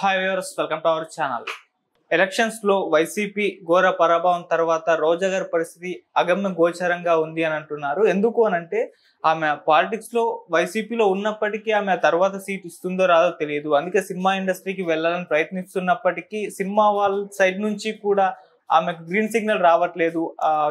Hi viewers, welcome to our channel. Elections లో YCP ఘోర పరాభవం తర్వాత రోజా గారి పరిస్థితి అగమ్య గోచరంగా ఉంది అని అంటున్నారు. ఎందుకు అనంటే ఆమె పాలిటిక్స్ లో వైసీపీలో ఉన్నప్పటికీ ఆమె తర్వాత సీట్ ఇస్తుందో రాదో తెలియదు. అందుకే సినిమా ఇండస్ట్రీకి వెళ్ళాలని ప్రయత్నిస్తున్నప్పటికీ సినిమా వాళ్ళ సైడ్ నుంచి కూడా ఆమెకు గ్రీన్ సిగ్నల్ రావట్లేదు.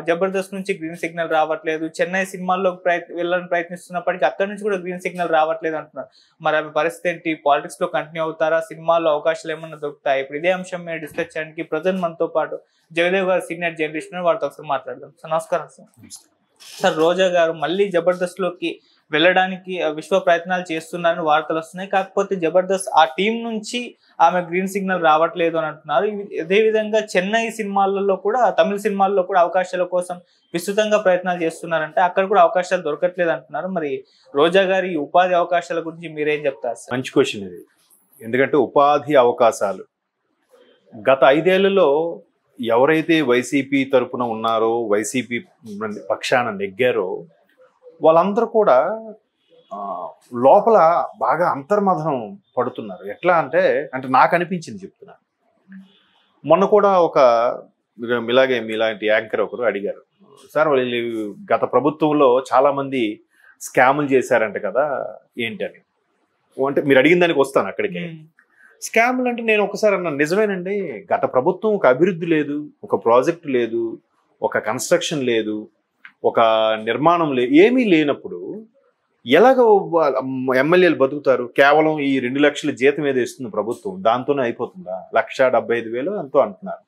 జబర్దస్త్ నుంచి గ్రీన్ సిగ్నల్ రావట్లేదు. చెన్నై సినిమాల్లో వెళ్ళాలని ప్రయత్నిస్తున్నప్పటికీ అక్కడి నుంచి కూడా గ్రీన్ సిగ్నల్ రావట్లేదు అంటున్నారు. మరి ఆమె పరిస్థితి ఏంటి? పాలిటిక్స్ లో కంటిన్యూ అవుతారా? సినిమాల్లో అవకాశాలు ఏమన్నా దొరుకుతాయి? ఇప్పుడు ఇదే అంశం మీద డిస్కస్ చేయడానికి ప్రజెంట్ మనతో పాటు జగదేవ్ గారు సీనియర్ జర్నలిస్ట్, వారితో ఒకసారి మాట్లాడదాం. సార్ నమస్కారం. సార్ రోజా గారు మళ్ళీ జబర్దస్త్ లోకి వెళ్ళడానికి విశ్వ ప్రయత్నాలు చేస్తున్నారని వార్తలు వస్తున్నాయి. కాకపోతే జబర్దస్త్ ఆ టీం నుంచి ఆమె గ్రీన్ సిగ్నల్ రావట్లేదు అని అంటున్నారు. అదేవిధంగా చెన్నై సినిమాలలో కూడా, తమిళ సినిమాల్లో కూడా అవకాశాల కోసం విస్తృతంగా ప్రయత్నాలు చేస్తున్నారంటే అక్కడ కూడా అవకాశాలు దొరకట్లేదు అంటున్నారు. మరి రోజా గారి ఉపాధి అవకాశాల గురించి మీరేం చెప్తారు సార్? మంచి క్వశ్చన్ ఇది. ఎందుకంటే ఉపాధి అవకాశాలు గత 5 ఏళ్లలో ఎవరైతే వైసీపీ తరపున ఉన్నారో, వైసీపీ పక్షాన నెగ్గారో వాళ్ళందరూ కూడా లోపల బాగా అంతర్మథనం పడుతున్నారు. ఎట్లా అంటే నాకు అనిపించింది చెప్తున్నా. మొన్న కూడా ఒక ఇలాగే మీలాంటి యాంకర్ ఒకరు అడిగారు, సార్ వాళ్ళు గత ప్రభుత్వంలో చాలా మంది స్కాములు చేశారంట కదా ఏంటని. అంటే మీరు అడిగిన దానికి వస్తాను అక్కడికి. స్కాములు అంటే నేను ఒకసారి అన్నాను, నిజమేనండి, గత ప్రభుత్వం ఒక అభివృద్ధి లేదు, ఒక ప్రాజెక్టు లేదు, ఒక కన్స్ట్రక్షన్ లేదు, ఒక నిర్మాణం లేదు, ఏమీ లేనప్పుడు ఎలాగ ఎమ్మెల్యేలు బతుకుతారు? కేవలం ఈ 2 లక్షల జీతం ఏదో ఇస్తుంది ప్రభుత్వం, దాంతోనే అయిపోతుందా? 1,75,000 ఎంతో అంటున్నారు,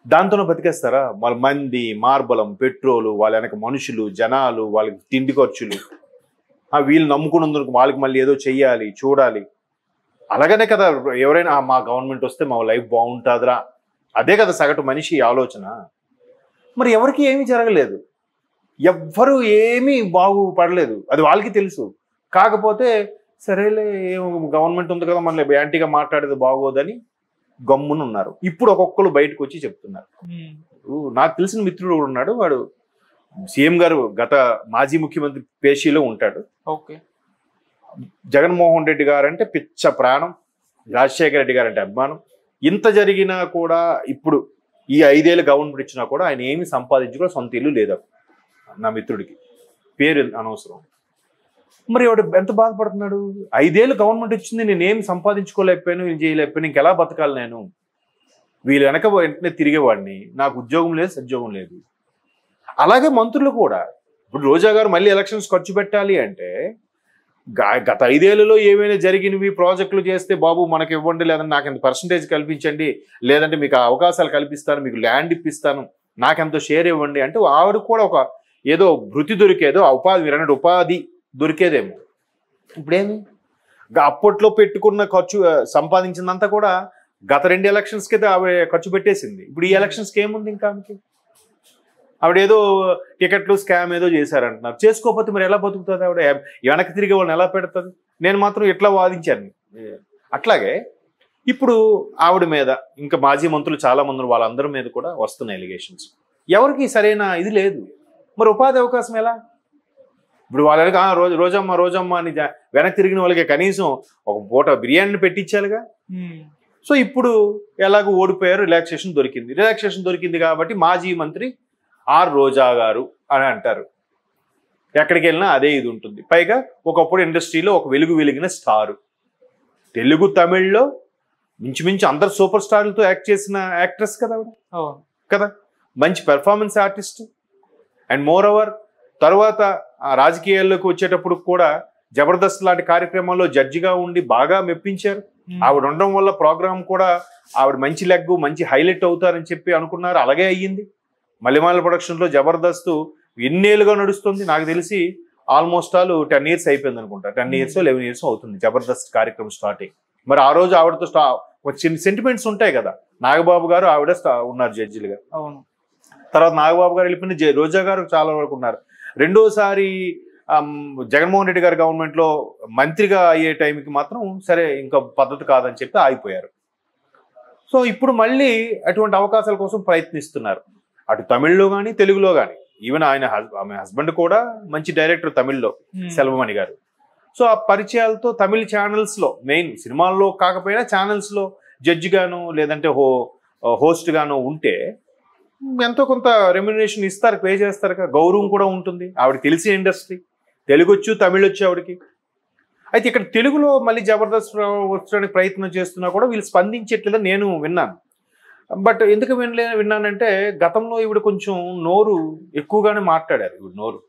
దాంతోనే బతికేస్తారా? వాళ్ళ మంది, మార్బలం, పెట్రోలు, వాళ్ళ వెనక మనుషులు, జనాలు, వాళ్ళకి తిండి ఖర్చులు, వీళ్ళు నమ్ముకున్నందుకు వాళ్ళకి మళ్ళీ ఏదో చెయ్యాలి, చూడాలి. అలాగనే కదా ఎవరైనా మా గవర్నమెంట్ వస్తే మా లైఫ్ బాగుంటుందిరా, అదే కదా సగటు మనిషి ఆలోచన. మరి ఎవరికి ఏమీ జరగలేదు, ఎవ్వరూ ఏమీ బాగుపడలేదు, అది వాళ్ళకి తెలుసు. కాకపోతే సరేలే గవర్నమెంట్ ఉంది కదా మళ్ళీ యాంటీగా మాట్లాడేది బాగోదని గమ్మున ఉన్నారు. ఇప్పుడు ఒక్కొక్కరు బయటకు వచ్చి చెప్తున్నారు. నాకు తెలిసిన మిత్రుడు ఉన్నాడు, వాడు సీఎం గారు గత మాజీ ముఖ్యమంత్రి పేషీలో ఉంటాడు. ఓకే. జగన్మోహన్ రెడ్డి గారు అంటే పిచ్చ ప్రాణం, రాజశేఖర రెడ్డి గారు అంటే అభిమానం. ఇంత జరిగినా కూడా ఇప్పుడు ఈ 5 ఏళ్ళు గవర్నమెంట్ ఇచ్చినా కూడా ఆయన ఏమి సంపాదించుకో సొంత ఇల్లు లేదు నా మిత్రుడికి, పేరు అనవసరం. మరి వాడు ఎంత బాధపడుతున్నాడు? 5 ఏళ్ళు గవర్నమెంట్ ఇచ్చింది, నేనేమి సంపాదించుకోలేకపోయాను, ఏం చేయలేకపోయాను, ఇంకెలా బతకాలి నేను? వీళ్ళు వెంటనే తిరిగేవాడిని, నాకు ఉద్యోగం లేదు, సద్యోగం లేదు. అలాగే మంత్రులు కూడా. ఇప్పుడు రోజా గారు మళ్ళీ ఎలక్షన్స్ ఖర్చు పెట్టాలి అంటే గత 5 ఏళ్లలో ఏమైనా జరిగినవి ప్రాజెక్టులు చేస్తే బాబు మనకి ఇవ్వండి, లేదంటే నాకు ఎంత పర్సంటేజ్ కల్పించండి, లేదంటే మీకు అవకాశాలు కల్పిస్తాను, మీకు ల్యాండ్ ఇప్పిస్తాను, నాకెంతో షేర్ ఇవ్వండి అంటే ఆవిడ కూడా ఒక ఏదో భృతి దొరికేదో, ఉపాధి, మీరు అన్నట్టు ఉపాధి దొరికేదేమో. ఇప్పుడేమి అప్పట్లో పెట్టుకున్న ఖర్చు సంపాదించిందంతా కూడా గత 2 ఎలక్షన్స్కి అయితే ఆవిడ ఖర్చు పెట్టేసింది. ఇప్పుడు ఈ ఎలక్షన్స్కి ఏముంది ఇంకా ఆమెకి? ఆవిడ ఏదో టికెట్లు స్కామ్ ఏదో చేశారంటున్నారు. చేసుకోకపోతే మరి ఎలా బతుకుతుంది ఆవిడ? వెనక్కి తిరిగే వాళ్ళని ఎలా పెడుతుంది? నేను మాత్రం ఎట్లా వాదించాను. అట్లాగే ఇప్పుడు ఆవిడ మీద ఇంకా మాజీ మంత్రులు చాలా మంది, వాళ్ళందరి మీద కూడా వస్తున్నాయి ఎలిగేషన్స్. ఎవరికి సరైన ఇది లేదు. మరి ఉపాధి అవకాశం ఎలా? ఇప్పుడు వాళ్ళకి రోజమ్మ అని వెనక్కి తిరిగిన వాళ్ళకి కనీసం ఒక పూట బిర్యానీని పెట్టించాలిగా. సో ఇప్పుడు ఎలాగో ఓడిపోయారు, రిలాక్సేషన్ దొరికింది కాబట్టి మాజీ మంత్రి ఆర్ రోజా గారు అని అంటారు. ఎక్కడికి వెళ్ళినా అదే ఇది ఉంటుంది. పైగా ఒకప్పుడు ఇండస్ట్రీలో ఒక వెలిగిన స్టారు, తెలుగు తమిళ్లో మించుమించు అందరు సూపర్ స్టార్లతో యాక్ట్ చేసిన యాక్ట్రెస్ కదా కదా, మంచి performance artist. And more over తర్వాత రాజకీయాల్లోకి వచ్చేటప్పుడు కూడా జబర్దస్త్ లాంటి కార్యక్రమాల్లో జడ్జిగా ఉండి బాగా మెప్పించారు. ఆవిడ ఉండడం వల్ల ప్రోగ్రామ్ కూడా ఆవిడ మంచి లెగ్గు, మంచి హైలైట్ అవుతారని చెప్పి అనుకున్నారు. అలాగే అయ్యింది. మల్లెమాల ప్రొడక్షన్లో జబర్దస్త్ ఎన్నేళ్ళుగా నడుస్తుంది, నాకు తెలిసి ఆల్మోస్ట్ 10 ఇయర్స్ అయిపోయింది అనుకుంటా. 10 ఇయర్స్ 11 ఇయర్స్ అవుతుంది జబర్దస్త్ కార్యక్రమం స్టార్ట్ అయ్యి. మరి ఆ రోజు ఆవిడతో చిన్న సెంటిమెంట్స్ ఉంటాయి కదా. నాగబాబు గారు ఆవిడ ఉన్నారు జడ్జిలుగా. అవును. తర్వాత నాగబాబు గారు వెళ్ళిపోయిన రోజా గారు చాలా వరకు ఉన్నారు. రెండోసారి జగన్మోహన్ రెడ్డి గారి గవర్నమెంట్లో మంత్రిగా అయ్యే టైంకి మాత్రం సరే ఇంకా పద్ధతి కాదని చెప్పి ఆగిపోయారు. సో ఇప్పుడు మళ్ళీ అటువంటి అవకాశాల కోసం ప్రయత్నిస్తున్నారు, అటు తమిళ్లో కానీ తెలుగులో కానీ. ఈవెన్ ఆమె హస్బెండ్ కూడా మంచి డైరెక్టర్ తమిళ్లో, సెల్వమణి గారు. సో ఆ పరిచయాలతో తమిళ ఛానల్స్లో మెయిన్ సినిమాల్లో కాకపోయినా ఛానల్స్లో జడ్జి గాను లేదంటే హోస్ట్ గాను ఉంటే ఎంతో కొంత రెమ్యునరేషన్ ఇస్తారు, పే చేస్తారు కదా, గౌరవం కూడా ఉంటుంది. ఆవిడకి తెలిసిన ఇండస్ట్రీ, తెలుగు వచ్చు తమిళ్ వచ్చు ఆవిడకి. అయితే ఇక్కడ తెలుగులో మళ్ళీ జబర్దస్త్ వచ్చడానికి ప్రయత్నం చేస్తున్నా కూడా వీళ్ళు స్పందించట్లేదని నేను విన్నాను. బట్ ఎందుకు విన్నానంటే గతంలో ఈవిడ కొంచెం నోరు ఎక్కువగానే మాట్లాడారు. ఈవిడ నోరు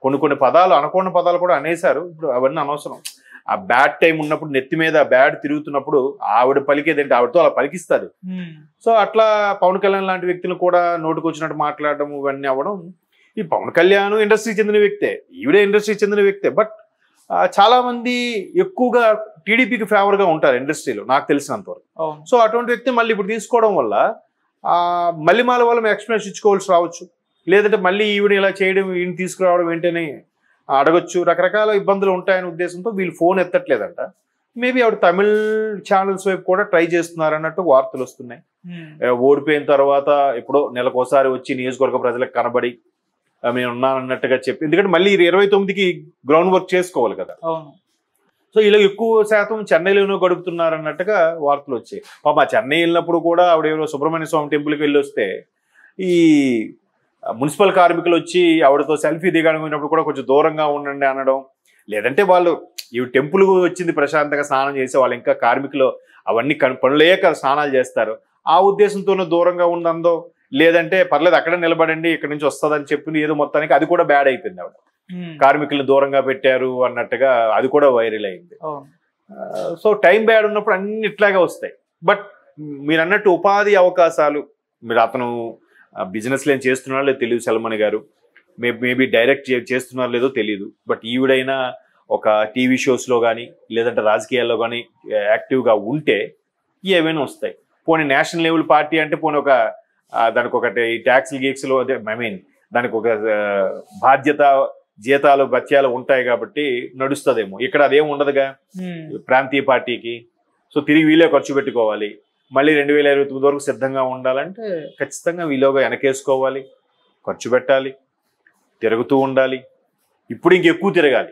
కొన్ని పదాలు అనుకోని పదాలు కూడా అనేశారు. ఇప్పుడు అవన్నీ అనవసరం. ఆ బ్యాడ్ టైం ఉన్నప్పుడు నెత్తి మీద బ్యాడ్ తిరుగుతున్నప్పుడు ఆవిడ పలికేదంటే ఆవిడతో అలా పలికిస్తారు. సో అట్లా పవన్ కళ్యాణ్ లాంటి వ్యక్తులు కూడా నోటుకు వచ్చినట్టు మాట్లాడడం ఇవన్నీ అవ్వడం. ఈ పవన్ కళ్యాణ్ ఇండస్ట్రీకి చెందిన వ్యక్తే, ఈవిడే ఇండస్ట్రీకి చెందిన వ్యక్తే. బట్ చాలా మంది ఎక్కువగా టీడీపీకి ఫేవర్గా ఉంటారు ఇండస్ట్రీలో నాకు తెలిసినంతవరకు. సో అటువంటి వ్యక్తి మళ్ళీ ఇప్పుడు తీసుకోవడం వల్ల మళ్ళీ వాళ్ళ ఎక్స్ప్లెనేషన్ ఇచ్చుకోవాల్సి రావచ్చు, లేదంటే మళ్ళీ ఈవిడ ఇలా చేయడం ఈయన తీసుకురావడం ఏంటని అడగొచ్చు. రకరకాల ఇబ్బందులు ఉంటాయనే ఉద్దేశంతో వీళ్ళు ఫోన్ ఎత్తట్లేదంట. మేబీ ఆవిడ తమిళ్ ఛానల్స్ వైపు కూడా ట్రై చేస్తున్నారు అన్నట్టు వార్తలు వస్తున్నాయి. ఓడిపోయిన తర్వాత ఎప్పుడో నెలకోసారి వచ్చి నియోజకవర్గ ప్రజలకు కనబడి నేను ఉన్నానన్నట్టుగా చెప్పి, ఎందుకంటే మళ్ళీ 29కి గ్రౌండ్ వర్క్ చేసుకోవాలి కదా. సో ఇలా ఎక్కువ శాతం చెన్నైలోనూ గడుపుతున్నారు అన్నట్టుగా వార్తలు వచ్చాయి. మా చెన్నై వెళ్ళినప్పుడు కూడా ఆవిడ ఎవరో సుబ్రహ్మణ్య స్వామి టెంపుల్కి వెళ్ళి వస్తే ఈ మున్సిపల్ కార్మికులు వచ్చి ఆవిడతో సెల్ఫీ దిగడానికి కూడా కొంచెం దూరంగా ఉండండి అనడం, లేదంటే వాళ్ళు ఈ టెంపుల్ వచ్చింది ప్రశాంతంగా స్నానం చేసి వాళ్ళు ఇంకా కార్మికులు అవన్నీ పనులేక స్నానాలు చేస్తారు, ఆ ఉద్దేశంతోనే దూరంగా ఉందందో, లేదంటే పర్లేదు అక్కడ నిలబడండి ఇక్కడ నుంచి వస్తుందని చెప్పింది ఏదో మొత్తానికి అది కూడా బ్యాడ్ అయిపోయింది. ఆవిడ కార్మికులను దూరంగా పెట్టారు అన్నట్టుగా అది కూడా వైరల్ అయింది. సో టైం బ్యాడ్ ఉన్నప్పుడు అన్ని ఇట్లాగే వస్తాయి. బట్ మీరు అన్నట్టు ఉపాధి అవకాశాలు, మీరు అతను బిజినెస్లు ఏం చేస్తున్నారో లేదో తెలియదు సల్మాన్ గారు, మేబీ డైరెక్ట్ చేస్తున్నారో లేదో తెలియదు. బట్ ఈవిడైనా ఒక టీవీ షోస్లో కానీ లేదంటే రాజకీయాల్లో కానీ యాక్టివ్గా ఉంటే ఏవైనా వస్తాయి. పోనీ నేషనల్ లెవెల్ పార్టీ అంటే పోనీ ఒక దానికి ఒకటి ట్యాక్స్లు గీక్స్లు అదే దానికి ఒక బాధ్యత జీతాలు భత్యాలు ఉంటాయి కాబట్టి నడుస్తుందేమో. ఇక్కడ అదేం ఉండదుగా ప్రాంతీయ పార్టీకి. సో తిరిగి వీళ్ళే ఖర్చు పెట్టుకోవాలి. మళ్ళీ 2029 వరకు సిద్ధంగా ఉండాలంటే ఖచ్చితంగా వీళ్ళగా వెనకేసుకోవాలి, ఖర్చు పెట్టాలి, తిరుగుతూ ఉండాలి. ఇప్పుడు ఇంకెక్కువ తిరగాలి.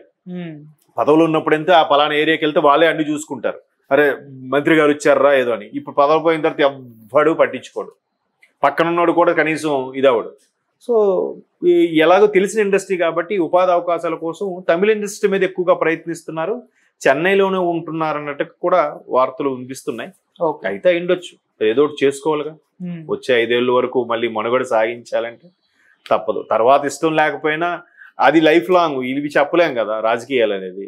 పదవులు ఉన్నప్పుడైతే ఆ పలానా ఏరియాకి వెళ్తే వాళ్ళే అన్ని చూసుకుంటారు, అరే మంత్రి గారు వచ్చారా ఏదో అని. ఇప్పుడు పదవి పోయిన తర్వాత ఎవ్వడు పట్టించుకోడు, పక్కనున్నోడు కూడా కనీసం ఇదవడు. సో ఎలాగో తెలిసిన ఇండస్ట్రీ కాబట్టి ఉపాధి అవకాశాల కోసం తమిళ ఇండస్ట్రీ మీద ఎక్కువగా ప్రయత్నిస్తున్నారు, చెన్నైలోనే ఉంటున్నారు అన్నట్టు కూడా వార్తలు వినిపిస్తున్నాయి. అయితే అయిండొచ్చు, ఏదో ఒకటి చేసుకోవాలిగా. వచ్చే 5 ఏళ్ళ వరకు మళ్ళీ మనుగడ సాగించాలంటే తప్పదు. తర్వాత ఇష్టం లేకపోయినా అది లైఫ్ లాంగ్, ఇవి చెప్పలేం కదా రాజకీయాలు అనేది.